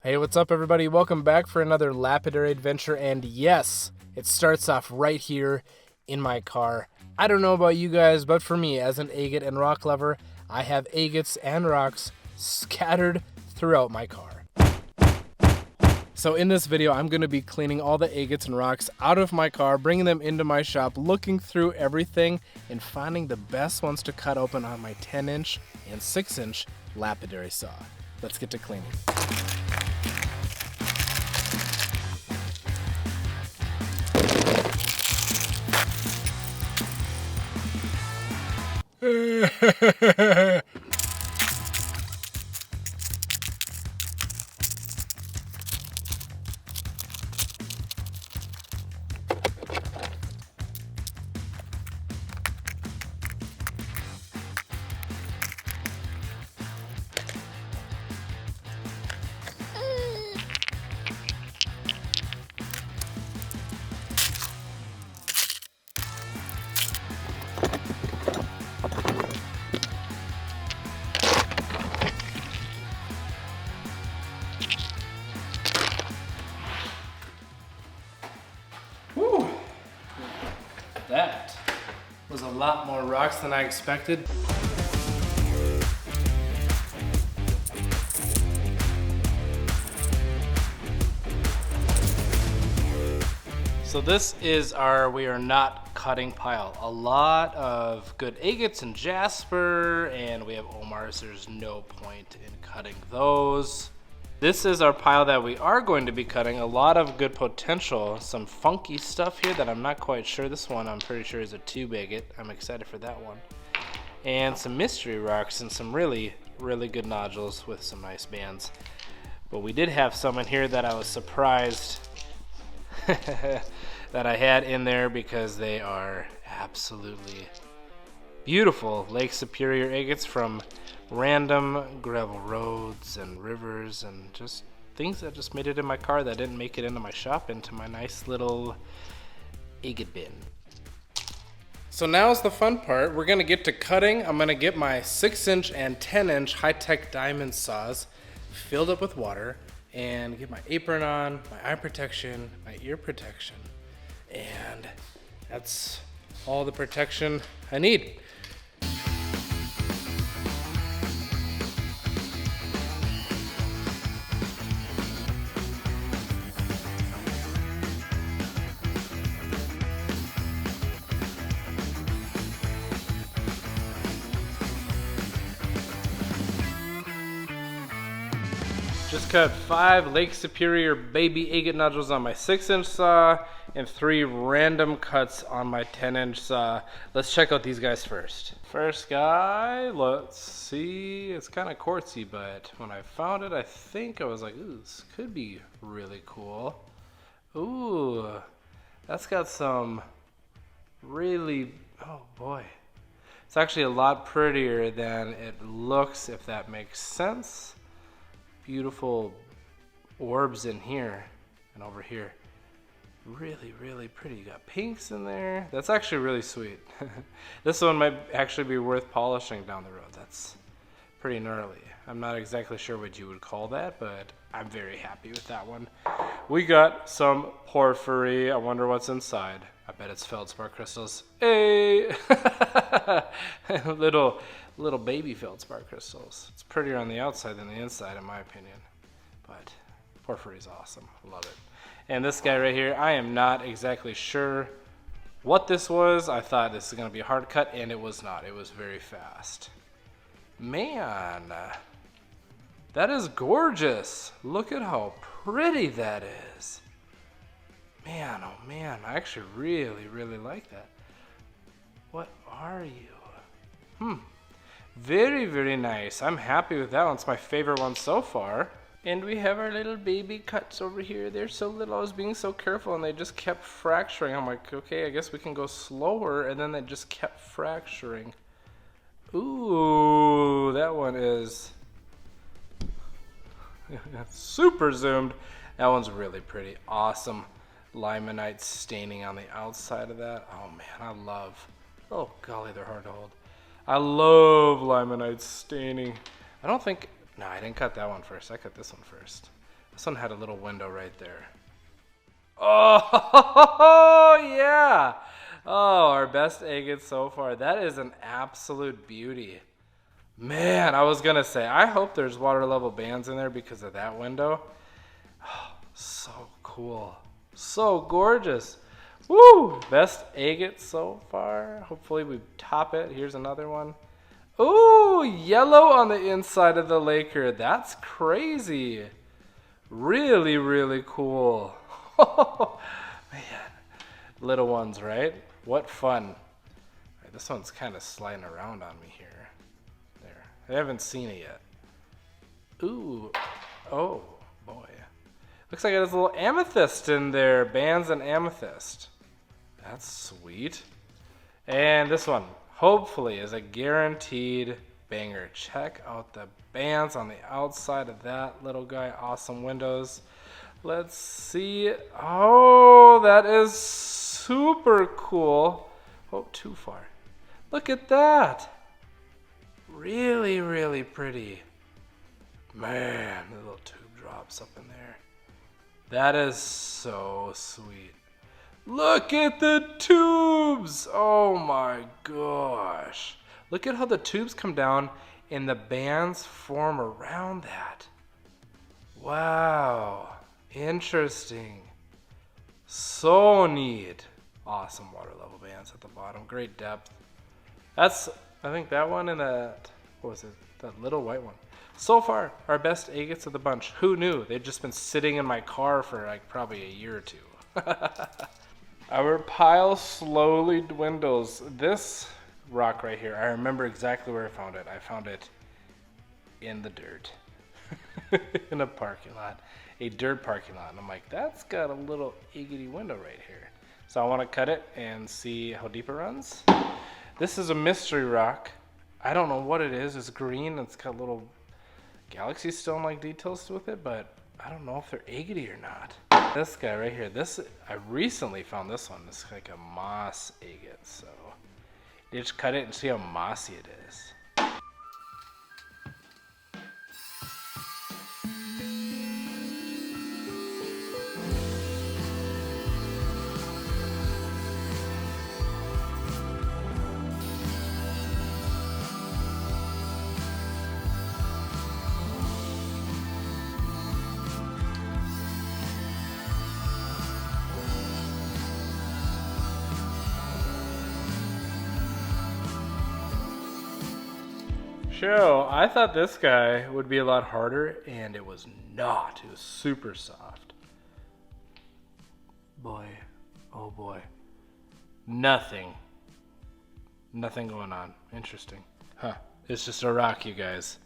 Hey, what's up everybody? Welcome back for another lapidary adventure, and yes, it starts off right here in my car. I don't know about you guys, but for me, as an agate and rock lover, I have agates and rocks scattered throughout my car. So in this video, I'm going to be cleaning all the agates and rocks out of my car, bringing them into my shop, looking through everything, and finding the best ones to cut open on my 10-inch and 6-inch lapidary saw. Let's get to cleaning. Whew. That was a lot more rocks than I expected. So this is our we are not cutting pile. A lot of good agates and jasper, and we have Omars. There's no point in cutting those. This is our pile that we are going to be cutting. A lot of good potential, some funky stuff here that I'm not quite sure. This one I'm pretty sure is a tube agate. I'm excited for that one. And some mystery rocks and some really, really good nodules with some nice bands. But we did have some in here that I was surprised that I had in there because they are absolutely beautiful Lake Superior agates from random gravel roads and rivers and just things that just made it in my car that didn't make it into my shop, into my nice little agate bin. So now's the fun part. We're gonna get to cutting. I'm gonna get my 6-inch and 10-inch high-tech diamond saws filled up with water and get my apron on, my eye protection, my ear protection, and that's all the protection I need. Just cut 5 Lake Superior baby agate nodules on my 6-inch saw and 3 random cuts on my 10-inch saw. Let's check out these guys first. First guy, let's see. It's kind of quartzy, but when I found it, I think I was like, ooh, this could be really cool. Ooh, that's got some really, oh boy. It's actually a lot prettier than it looks, if that makes sense. Beautiful orbs in here and over here. Really, really pretty. You got pinks in there. That's actually really sweet. This one might actually be worth polishing down the road. That's pretty gnarly. I'm not exactly sure what you would call that, but I'm very happy with that one. We got some porphyry. I wonder what's inside. I bet it's feldspar crystals. Hey! Little baby feldspar crystals. It's prettier on the outside than the inside, in my opinion. But porphyry is awesome. I love it. And this guy right here, I am not exactly sure what this was. I thought this was going to be a hard cut, and it was not. It was very fast. Man, that is gorgeous. Look at how pretty that is. Man, oh man, I actually really, really like that. What are you? Very, very nice. I'm happy with that one. It's my favorite one so far. And we have our little baby cuts over here. They're so little. I was being so careful and they just kept fracturing. I'm like, okay, I guess we can go slower. And then they just kept fracturing. Ooh, that one is super zoomed. That one's really pretty. Awesome limonite staining on the outside of that. Oh man, I love, oh golly, they're hard to hold. I love limonite staining. I don't think, no, I didn't cut that one first. I cut this one first. This one had a little window right there. Oh, yeah. Oh, our best agate so far. That is an absolute beauty. Man, I was going to say, I hope there's water level bands in there because of that window. Oh, so cool. So gorgeous. Woo! Best agate so far. Hopefully we top it. Here's another one. Ooh, yellow on the inside of the Laker. That's crazy. Really, really cool. Man. Little ones, right? What fun. Right, this one's kind of sliding around on me here. There. I haven't seen it yet. Ooh. Oh, boy. Looks like it has a little amethyst in there. Bands and amethyst. That's sweet. And this one, hopefully, is a guaranteed banger. Check out the bands on the outside of that little guy. Awesome windows. Let's see. Oh, that is super cool. Oh, too far. Look at that. Really, really pretty. Man, the little tube drops up in there. That is so sweet. Look at the tubes. Oh my gosh. Look at how the tubes come down and the bands form around that. Wow. Interesting. So neat. Awesome water level bands at the bottom. Great depth. That's, I think that one and that, what was it? That little white one. So far, our best agates of the bunch. Who knew? They've just been sitting in my car for like probably a year or two. Our pile slowly dwindles. This rock right here, I remember exactly where I found it. I found it in the dirt. In a parking lot. A dirt parking lot. And I'm like, that's got a little agate window right here. So I want to cut it and see how deep it runs. This is a mystery rock. I don't know what it is. It's green. It's got little galaxy stone-like details with it, but I don't know if they're agate or not. This guy right here. This, I recently found this one. It's like a moss agate. So you just cut it and see how mossy it is. Sure, I thought this guy would be a lot harder, and it was not. It was super soft. Boy, oh boy. Nothing going on. Interesting. Huh. It's just a rock, you guys.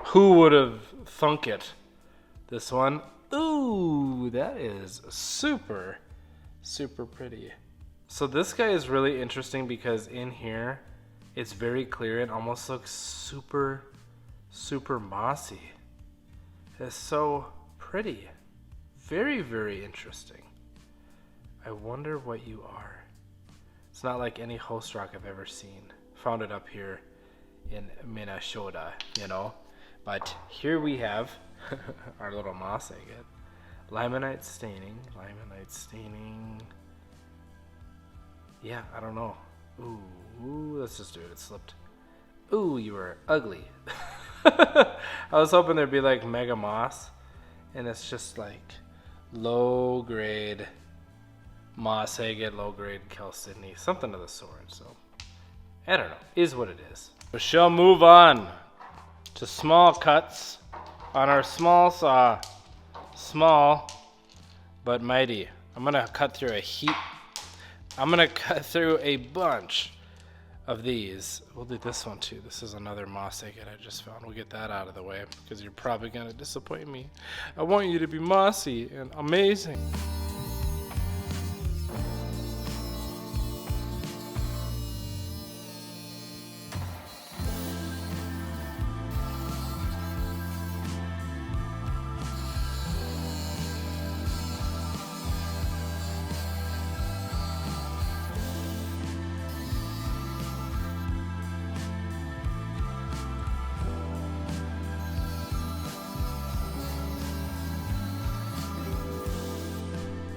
Who would have thunk it? This one. Ooh, that is super, super pretty. So this guy is really interesting because in here, it's very clear and almost looks super, super mossy. It's so pretty. Very, very interesting. I wonder what you are. It's not like any host rock I've ever seen. Found it up here in Minnesota, you know. But here we have our little moss agate. Limonite staining. Yeah, I don't know. Ooh, let's just do it. It slipped. Ooh, you were ugly. I was hoping there'd be like mega moss, and it's just like low grade moss agate, low grade chalcedony, something of the sort. So I don't know. Is what it is. We shall move on to small cuts on our small saw. Small but mighty. I'm gonna cut through a bunch of these. We'll do this one too. This is another moss agate I just found. We'll get that out of the way because you're probably gonna disappoint me. I want you to be mossy and amazing.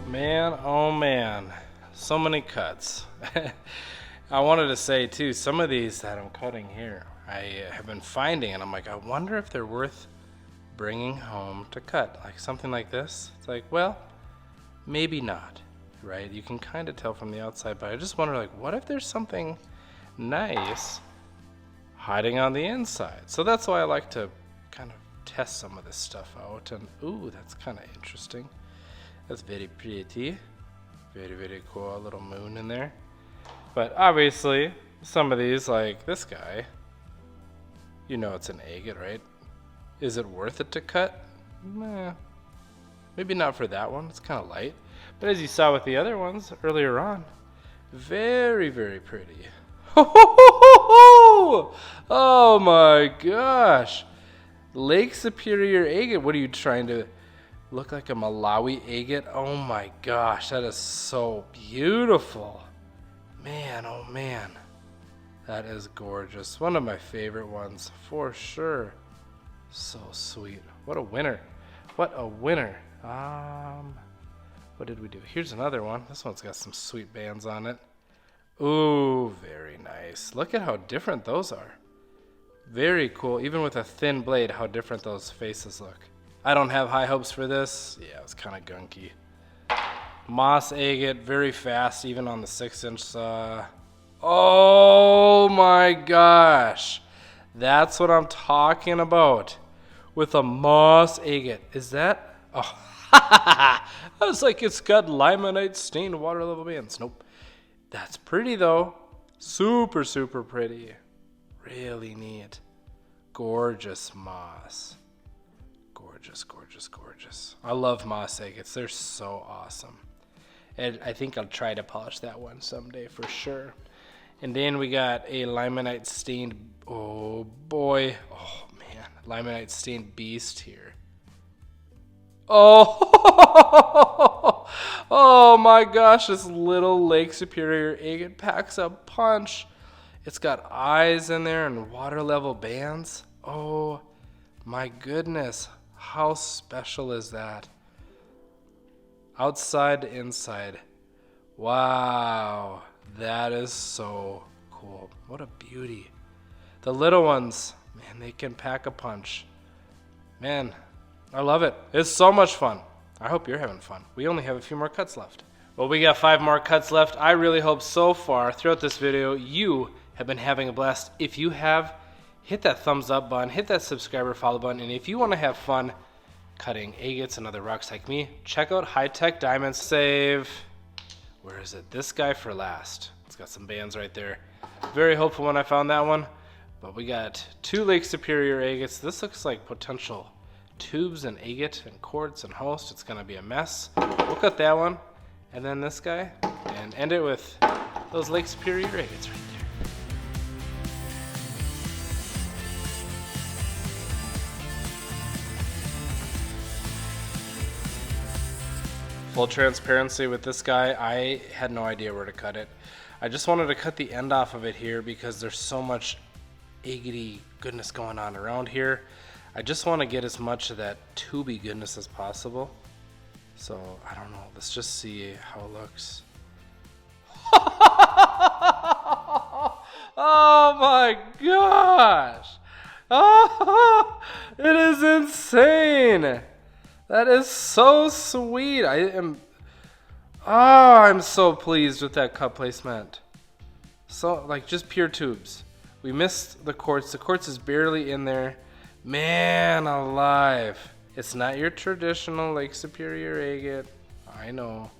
Man, oh man, so many cuts. I wanted to say too, some of these that I'm cutting here, I have been finding, and I'm like, I wonder if they're worth bringing home to cut. Like something like this. It's like, well, maybe not, right? You can kind of tell from the outside, but I just wonder, like, what if there's something nice hiding on the inside? So that's why I like to kind of test some of this stuff out. And ooh, that's kind of interesting. That's very pretty. Very, very cool. A little moon in there. But obviously, some of these, like this guy, you know it's an agate, right? Is it worth it to cut? Nah. Maybe not for that one. It's kind of light. But as you saw with the other ones earlier on, very, very pretty. Oh my gosh. Lake Superior agate. What are you trying to look like, a Malawi agate? Oh my gosh, that is so beautiful. Man, oh man. That is gorgeous. One of my favorite ones for sure. So sweet. What a winner. What a winner. What did we do? Here's another one. This one's got some sweet bands on it. Ooh, very nice. Look at how different those are. Very cool. Even with a thin blade, how different those faces look. I don't have high hopes for this. Yeah, it's kind of gunky. Moss agate, very fast, even on the 6-inch saw. Oh my gosh. That's what I'm talking about. With a moss agate. Is that? Oh, I was like, it's got limonite stained water level bands. Nope. That's pretty though. Super, super pretty. Really neat. Gorgeous moss. Gorgeous, gorgeous, gorgeous. I love moss agates. They're so awesome. And I think I'll try to polish that one someday for sure. And then we got a limonite stained, oh boy. Oh man, limonite stained beast here. Oh, oh my gosh, this little Lake Superior agate packs a punch. It's got eyes in there and water level bands. Oh my goodness, how special is that? Outside to inside. Wow, that is so cool. What a beauty. The little ones, man, they can pack a punch. Man, I love it. It's so much fun. I hope you're having fun. We only have a few more cuts left. Well, we got 5 more cuts left. I really hope so far throughout this video you have been having a blast. If you have, hit that thumbs up button, hit that subscribe or follow button, and if you want to have fun cutting agates and other rocks like me, check out High Tech Diamonds. Save, where is it? This guy for last. It's got some bands right there. Very hopeful when I found that one. But we got 2 Lake Superior agates. This looks like potential tubes and agate and quartz and host. It's gonna be a mess. We'll cut that one, and then this guy, and end it with those Lake Superior agates right there. Full transparency with this guy, I had no idea where to cut it. I just wanted to cut the end off of it here because there's so much agatey goodness going on around here. I just want to get as much of that tubey goodness as possible. So, I don't know. Let's just see how it looks. Oh my gosh! Oh, it is insane! That is so sweet. I'm so pleased with that cut placement. So, like, just pure tubes. We missed the quartz. The quartz is barely in there. Man alive. It's not your traditional Lake Superior agate. I know.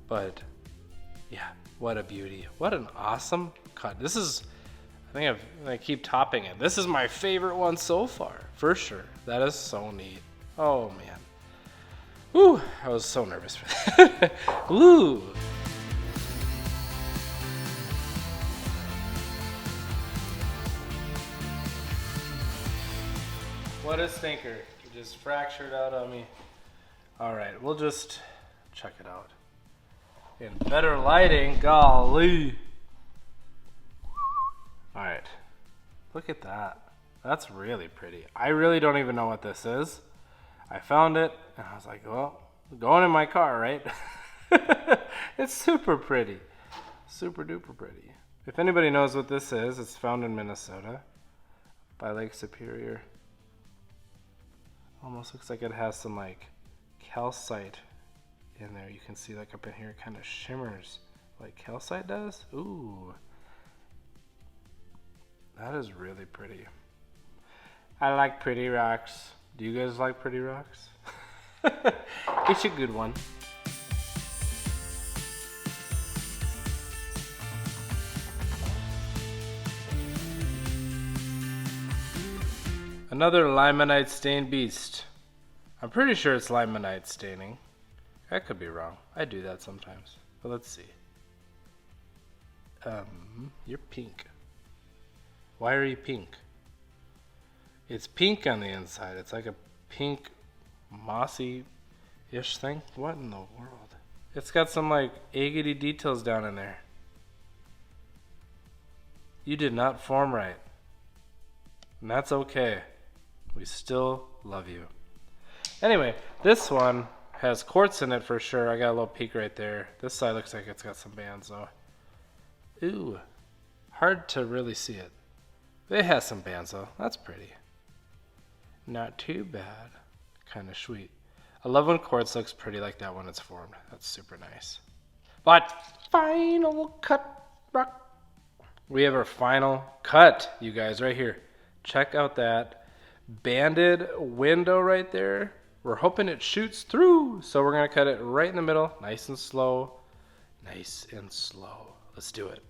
But, yeah, what a beauty. What an awesome cut. This is, I keep topping it. This is my favorite one so far, for sure. That is so neat. Oh, man. Whew, I was so nervous for that. Woo. What a stinker. It just fractured out on me. Alright, we'll just check it out. In better lighting, golly. Alright, look at that. That's really pretty. I really don't even know what this is. I found it, and I was like, well, going in my car, right? It's super pretty. Super duper pretty. If anybody knows what this is, it's found in Minnesota by Lake Superior. Almost looks like it has some like calcite in there. You can see like up in here it kind of shimmers like calcite does. Ooh. That is really pretty. I like pretty rocks. Do you guys like pretty rocks? It's a good one. Another limonite stained beast. I'm pretty sure it's limonite staining. I could be wrong. I do that sometimes. But let's see. You're pink. Why are you pink? It's pink on the inside. It's like a pink mossy-ish thing. What in the world? It's got some like agate details down in there. You did not form right. And that's okay. We still love you. Anyway, this one has quartz in it for sure. I got a little peak right there. This side looks like it's got some bands though. Ooh, hard to really see it. It has some bands though. That's pretty. Not too bad. Kind of sweet. I love when quartz looks pretty like that when it's formed. That's super nice. But final cut rock. We have our final cut, you guys, right here. Check out that banded window right there. We're hoping it shoots through, so we're gonna cut it right in the middle, nice and slow. Nice and slow. Let's do it.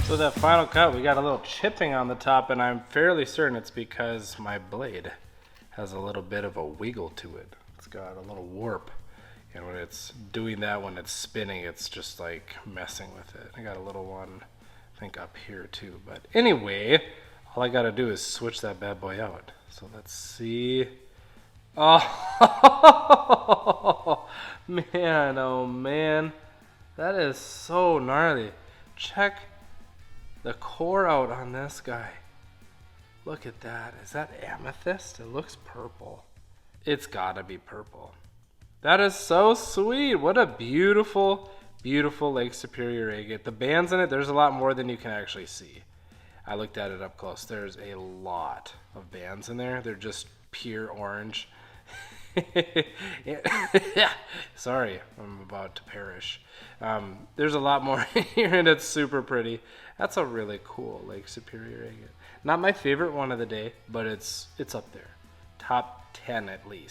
So that final cut, we got a little chipping on the top, and I'm fairly certain it's because my blade has a little bit of a wiggle to it. It's got a little warp, and when it's doing that, when it's spinning, it's just like messing with it. I got a little one, I think up here too, but anyway, all I gotta do is switch that bad boy out. So let's see. Oh, man, oh man, that is so gnarly. Check the core out on this guy. Look at that. Is that amethyst? It looks purple. It's gotta be purple. That is so sweet. What a beautiful, beautiful Lake Superior agate. The bands in it, there's a lot more than you can actually see. I looked at it up close. There's a lot of bands in there. They're just pure orange. Sorry, I'm about to perish. There's a lot more here, and it's super pretty. That's a really cool Lake Superior agate. Not my favorite one of the day, but it's up there. Top 10 at least.